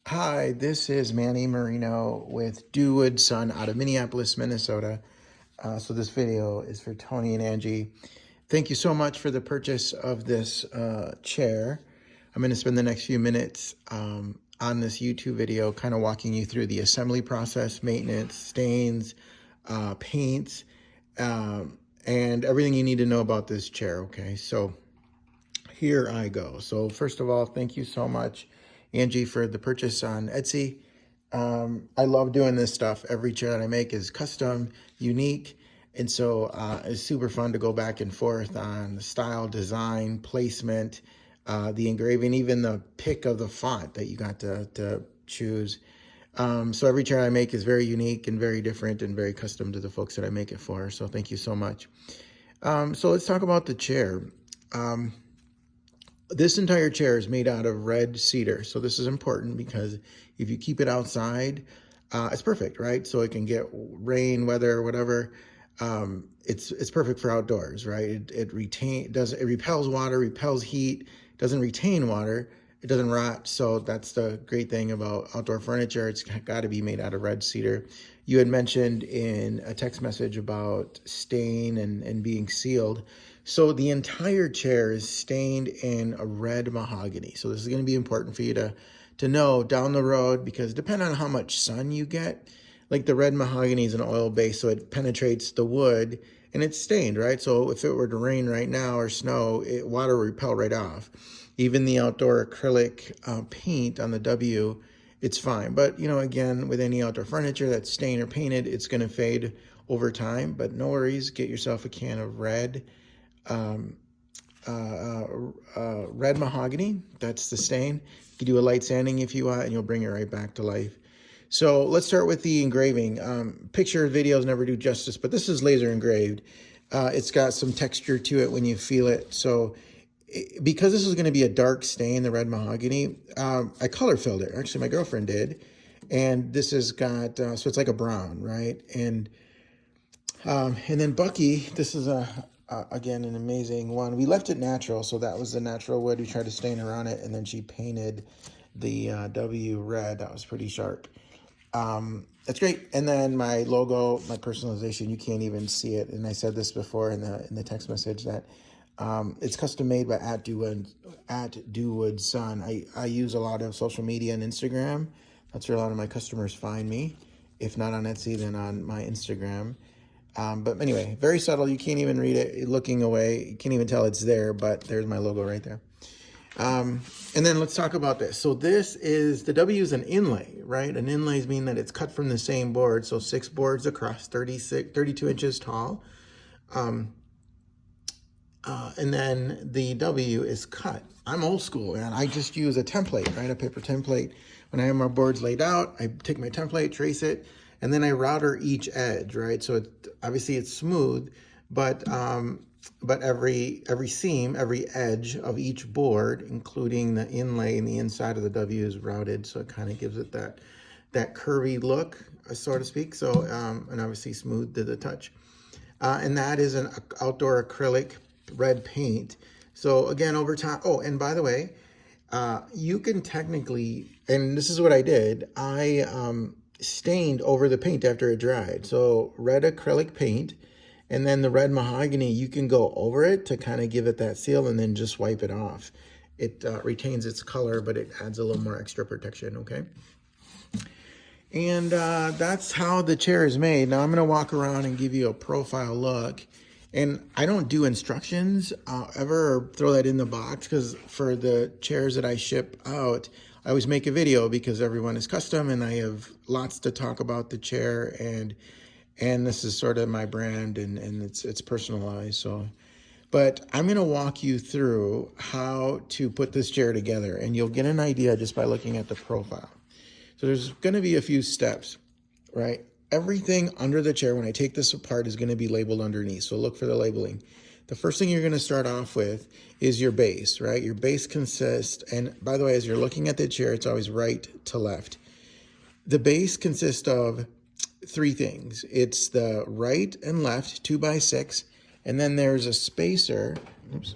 Hi, this is Manny Marino with Dewood Sun out of Minneapolis, Minnesota. So this video is for Tony and Angie. Thank you so much for the purchase of this chair. I'm going to spend the next few minutes on this YouTube video kind of walking you through the assembly process, maintenance, stains, paints, and everything you need to know about this chair, okay? So here I go. So first of all, thank you so much, Angie, for the purchase on Etsy. I love doing this stuff. Every chair that I make is custom, unique, and so it's super fun to go back and forth on the style, design, placement, the engraving, even the pick of the font that you got to choose. So every chair I make is very unique and very different and very custom to the folks that I make it for. So thank you so much. So let's talk about the chair. This entire chair is made out of red cedar. So this is important because if you keep it outside, it's perfect, right? So it can get rain, weather, whatever. It's perfect for outdoors, right? It repels water, repels heat, doesn't retain water, it doesn't rot. So that's the great thing about outdoor furniture. It's got to be made out of red cedar. You had mentioned in a text message about stain and being sealed. So the entire chair is stained in a red mahogany. So this is going to be important for you to know down the road, because depending on how much sun you get, like the red mahogany is an oil base, so it penetrates the wood and it's stained, right? So if it were to rain right now or snow, water will repel right off. Even the outdoor acrylic paint on the W, it's fine. But, you know, again, with any outdoor furniture that's stained or painted, it's going to fade over time. But no worries, get yourself a can of red mahogany. That's the stain. You can do a light sanding if you want, and you'll bring it right back to life. So let's start with the engraving. Picture videos never do justice, but this is laser engraved. It's got some texture to it when you feel it. So because this is going to be a dark stain, the red mahogany, I color filled it. Actually, my girlfriend did. And this has got, so it's like a brown, right? And then Bucky, this is again, an amazing one. We left it natural, so that was the natural wood. We tried to stain her on it, and then she painted the W red. That was pretty sharp. That's great. And then my logo, my personalization, you can't even see it. And I said this before in the text message that it's custom made by at Dewood Sun. I use a lot of social media and Instagram. That's where a lot of my customers find me. If not on Etsy, then on my Instagram. But anyway, very subtle. You can't even read it looking away. You can't even tell it's there, but there's my logo right there. And then let's talk about this. So this is, the W is an inlay, right? An inlays mean that it's cut from the same board. So 6 boards across, 32 inches tall. And then the W is cut. I'm old school, and I just use a template, right? A paper template. When I have my boards laid out, I take my template, trace it, and then I router each edge, right? So obviously it's smooth, but every seam, every edge of each board, including the inlay in the inside of the W, is routed, so it kind of gives it that curvy look, so to speak. So and obviously smooth to the touch. And that is an outdoor acrylic red paint. So again, over time. Oh, and by the way, you can technically, and this is what I did, I stained over the paint after it dried. So red acrylic paint, and then the red mahogany, you can go over it to kind of give it that seal and then just wipe it off. It retains its color, but it adds a little more extra protection, okay? And that's how the chair is made. Now I'm going to walk around and give you a profile look. And I don't do instructions ever, or throw that in the box, because for the chairs that I ship out, I always make a video because everyone is custom and I have lots to talk about the chair, and this is sort of my brand, and it's personalized. So, but I'm going to walk you through how to put this chair together, and you'll get an idea just by looking at the profile. So there's going to be a few steps, right? Everything under the chair, when I take this apart, is going to be labeled underneath. So look for the labeling. The first thing you're going to start off with is your base, right? Your base consists, and by the way, as you're looking at the chair, it's always right to left. The base consists of 3 things. It's the right and left 2x6, and then there's a spacer. Oops,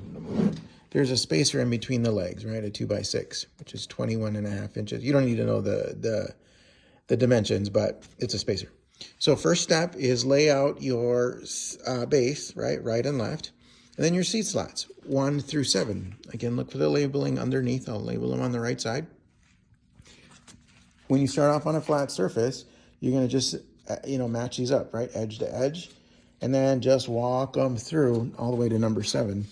there's a spacer in between the legs, right? A 2x6, which is 21.5 inches. You don't need to know the dimensions, but it's a spacer. So first step is lay out your base, right and left, and then your seat slots, 1 through 7. Again, look for the labeling underneath. I'll label them on the right side. When you start off on a flat surface, you're going to just, match these up, right? Edge to edge, and then just walk them through all the way to number 7.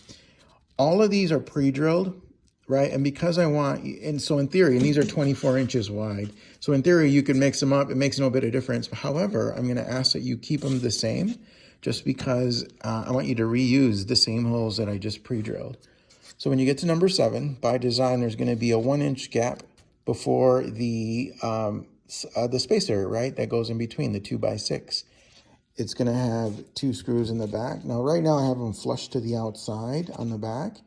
All of these are pre-drilled, right? And because and so in theory, and these are 24 inches wide. So in theory, you can mix them up. It makes no bit of difference. However, I'm going to ask that you keep them the same just because I want you to reuse the same holes that I just pre-drilled. So when you get to number 7, by design, there's going to be a 1-inch gap before the spacer, right? That goes in between the 2x6. It's going to have 2 screws in the back. Now, right now, I have them flush to the outside on the back.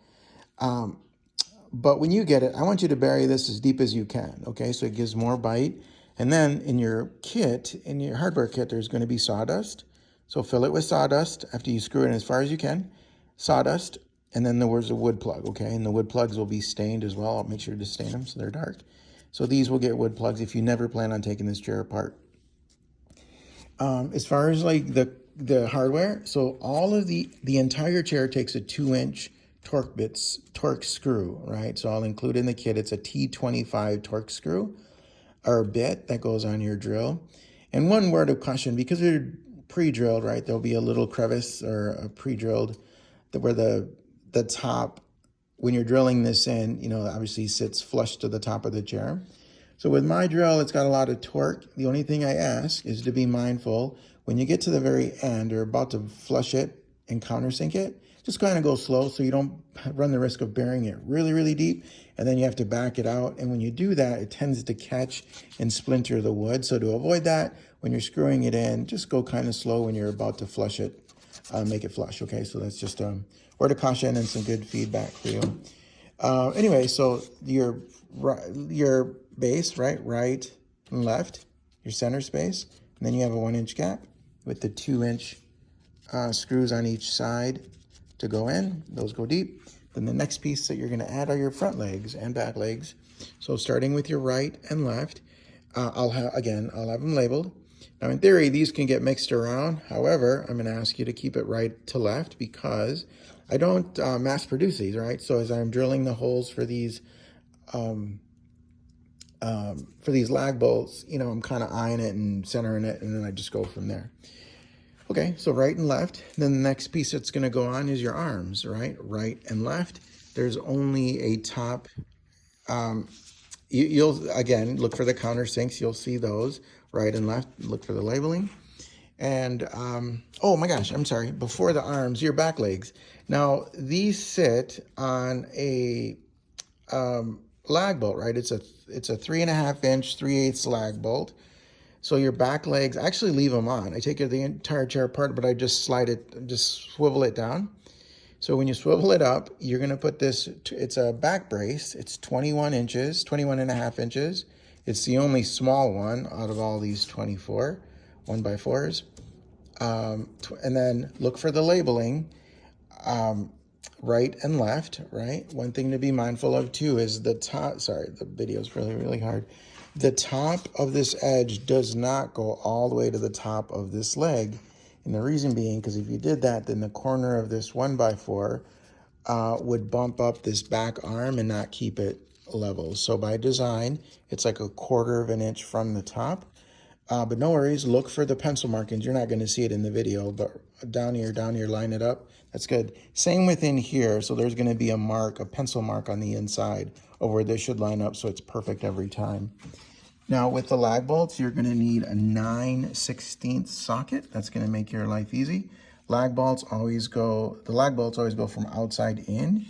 But when you get it, I want you to bury this as deep as you can, okay? So it gives more bite. And then in your kit, in your hardware kit, there's going to be sawdust. So fill it with sawdust after you screw it in as far as you can. Sawdust, and then there's a wood plug, okay? And the wood plugs will be stained as well. I'll make sure to stain them so they're dark. So these will get wood plugs if you never plan on taking this chair apart. As far as like the hardware, so all of the entire chair takes a 2-inch torque screw, right? So I'll include in the kit, it's a T25 torque screw or bit that goes on your drill. And one word of caution, because they're pre-drilled, right? There'll be a little crevice or a pre-drilled where the top, when you're drilling this in, obviously sits flush to the top of the chair. So with my drill, it's got a lot of torque. The only thing I ask is to be mindful when you get to the very end or about to flush it and countersink it, just kind of go slow so you don't run the risk of burying it really, really deep. And then you have to back it out. And when you do that, it tends to catch and splinter the wood. So to avoid that, when you're screwing it in, just go kind of slow when you're about to flush it, make it flush. Okay, so that's just a word of caution and some good feedback for you. Anyway, so your base, right and left, your center space, and then you have a 1-inch gap with the 2-inch screws on each side to go in. Those go deep. Then the next piece that you're going to add are your front legs and back legs. So starting with your right and left, I'll have them labeled. Now in theory, these can get mixed around. However, I'm going to ask you to keep it right to left because I don't mass produce these, right? So as I'm drilling the holes for these lag bolts, I'm kind of eyeing it and centering it, and then I just go from there. Okay, so right and left. Then the next piece that's going to go on is your arms, right? Right and left. There's only a top. You'll, again, look for the countersinks. You'll see those right and left. Look for the labeling. And, oh my gosh, I'm sorry. Before the arms, your back legs. Now, these sit on a lag bolt, right? It's a 3.5-inch, 3/8 lag bolt. So your back legs, I actually leave them on. I take the entire chair apart, but I just swivel it down. So when you swivel it up, you're going to put this, it's a back brace. It's 21 inches, 21.5 inches. It's the only small one out of all these 24 1x4s. And then look for the labeling, right and left, right? One thing to be mindful of too is the top, sorry, the video's really, really hard. The top of this edge does not go all the way to the top of this leg. And the reason being, because if you did that, then the corner of this 1x4 would bump up this back arm and not keep it level. So by design, it's like 1/4 of an inch from the top. But no worries, look for the pencil markings. You're not going to see it in the video, but down here, line it up. That's good. Same within here. So there's going to be a pencil mark on the inside of where this should line up. So it's perfect every time. Now with the lag bolts, you're going to need a 9/16 socket. That's going to make your life easy. The lag bolts always go from outside in,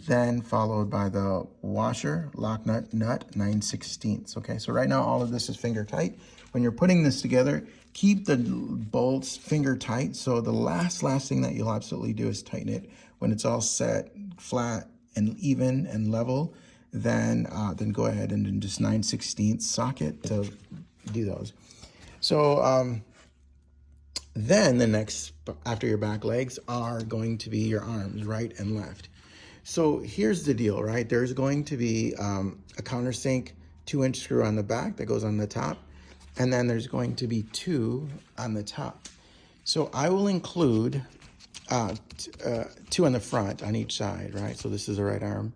then followed by the washer, lock nut, 9/16. Okay, so right now all of this is finger tight. When you're putting this together, keep the bolts finger tight. So the last thing that you'll absolutely do is tighten it. When it's all set, flat and even and level, then go ahead and then just 9/16 socket to do those. So then the next, after your back legs, are going to be your arms, right and left. So here's the deal, right? There's going to be a countersink 2-inch screw on the back that goes on the top, and then there's going to be 2 on the top. So I will include 2 on the front on each side, right? So this is the right arm.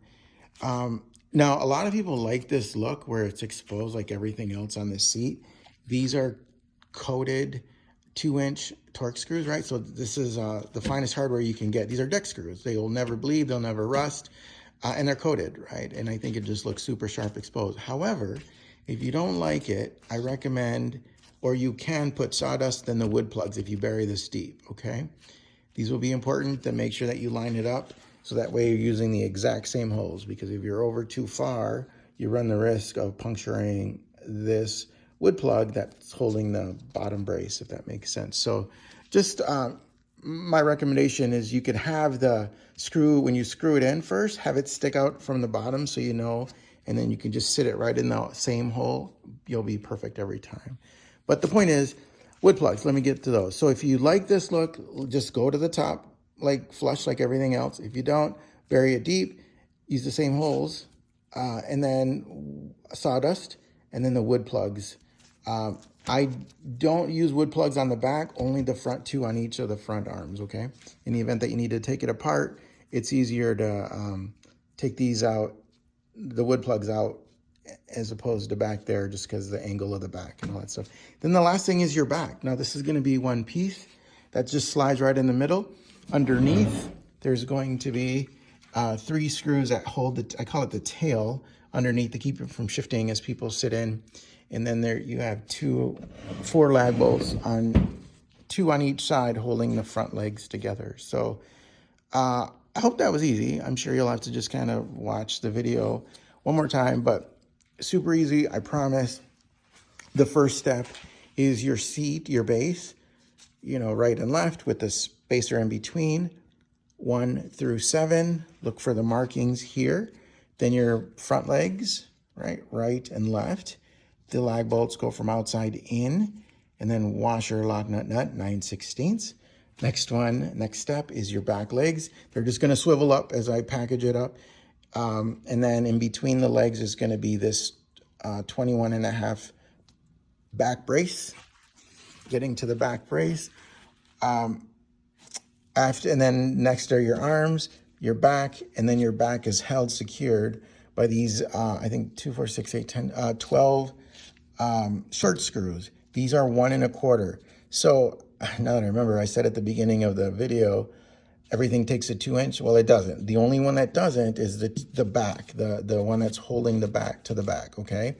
Now, a lot of people like this look where it's exposed like everything else on the seat. These are coated 2-inch Torx screws, right? So this is the finest hardware you can get. These are deck screws. They will never bleed, they'll never rust, and they're coated, right? And I think it just looks super sharp exposed. However, if you don't like it, I recommend, or you can put sawdust in the wood plugs if you bury this deep, okay? These will be important to make sure that you line it up so that way you're using the exact same holes, because if you're over too far, you run the risk of puncturing this wood plug that's holding the bottom brace, if that makes sense. So just my recommendation is you could have the screw, when you screw it in first, have it stick out from the bottom so you know, and then you can just sit it right in the same hole. You'll be perfect every time. But the point is, wood plugs, let me get to those. So if you like this look, just go to the top, like flush like everything else. If you don't, bury it deep, use the same holes, and then sawdust, and then the wood plugs. I don't use wood plugs on the back, only the front 2 on each of the front arms, okay? In the event that you need to take it apart, it's easier to take these out, the wood plugs out, as opposed to back there, just because of the angle of the back and all that stuff. Then the last thing is your back. Now this is going to be one piece that just slides right in the middle. Underneath, there's going to be 3 screws that hold the, I call it the tail, underneath to keep it from shifting as people sit in. And then there you have 4 lag bolts on 2 on each side holding the front legs together. So I hope that was easy. I'm sure you'll have to just kind of watch the video one more time, but super easy, I promise. The first step is your seat, your base, you know, right and left with the spacer in between, 1 through 7. Look for the markings here. Then your front legs, right and left. The lag bolts go from outside in, and then washer, lock, nut, 9/16. Next step is your back legs. They're just gonna swivel up as I package it up. And then in between the legs is gonna be this 21.5 back brace. Getting to the back brace. And then next are your arms, your back, and then your back is held secured by these, I think 2, 4, 6, 8, 10, 12 short screws. These are 1 1/4. So now that I remember, I said at the beginning of the video, everything takes a 2-inch. Well, it doesn't. The only one that doesn't is the back, the one that's holding the back to the back, okay?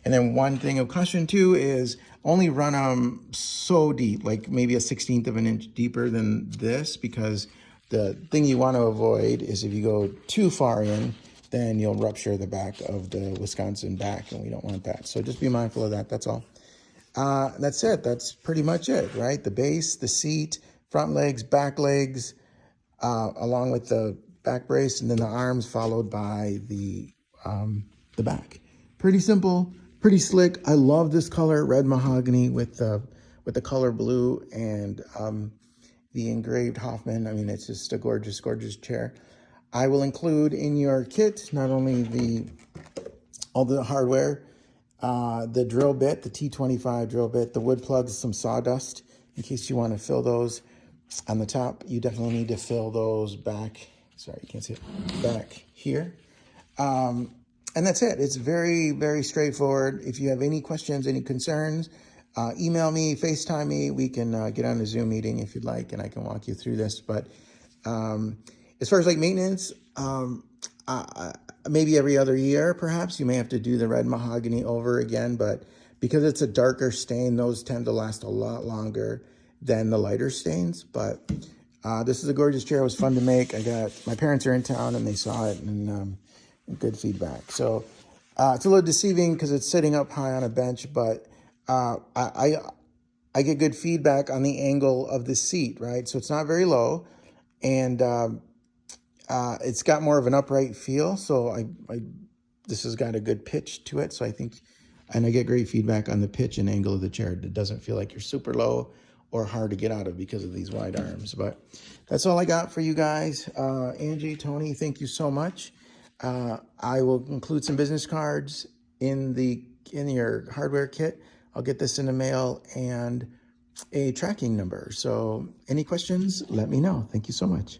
And then one thing of caution too is only run them so deep, like maybe a 1/16 of an inch deeper than this, because the thing you want to avoid is if you go too far in, then you'll rupture the back of the Wisconsin back, and we don't want that. So just be mindful of that, that's all. That's it, that's pretty much it, right? The base, the seat, front legs, back legs, along with the back brace, and then the arms followed by the back. Pretty simple, pretty slick. I love this color, red mahogany with the color blue and the engraved Hoffman. I mean, it's just a gorgeous, gorgeous chair. I will include in your kit not only all the hardware, the drill bit, the T25 drill bit, the wood plugs, some sawdust in case you want to fill those on the top. You definitely need to fill those back. Sorry, you can't see it. Back here. And that's it. It's very, very straightforward. If you have any questions, any concerns, email me, FaceTime me. We can get on a Zoom meeting if you'd like, and I can walk you through this. But as far as like maintenance, maybe every other year, perhaps, you may have to do the red mahogany over again. But because it's a darker stain, those tend to last a lot longer than the lighter stains. But this is a gorgeous chair. It was fun to make. My parents are in town and they saw it, and good feedback. So it's a little deceiving because it's sitting up high on a bench, but I get good feedback on the angle of the seat, right? So it's not very low, and it's got more of an upright feel. So this has got a good pitch to it. So I think, and I get great feedback on the pitch and angle of the chair. It doesn't feel like you're super low or hard to get out of because of these wide arms. But that's all I got for you guys. Angie, Tony, thank you so much. I will include some business cards in your hardware kit. I'll get this in the mail and a tracking number. So any questions, let me know. Thank you so much.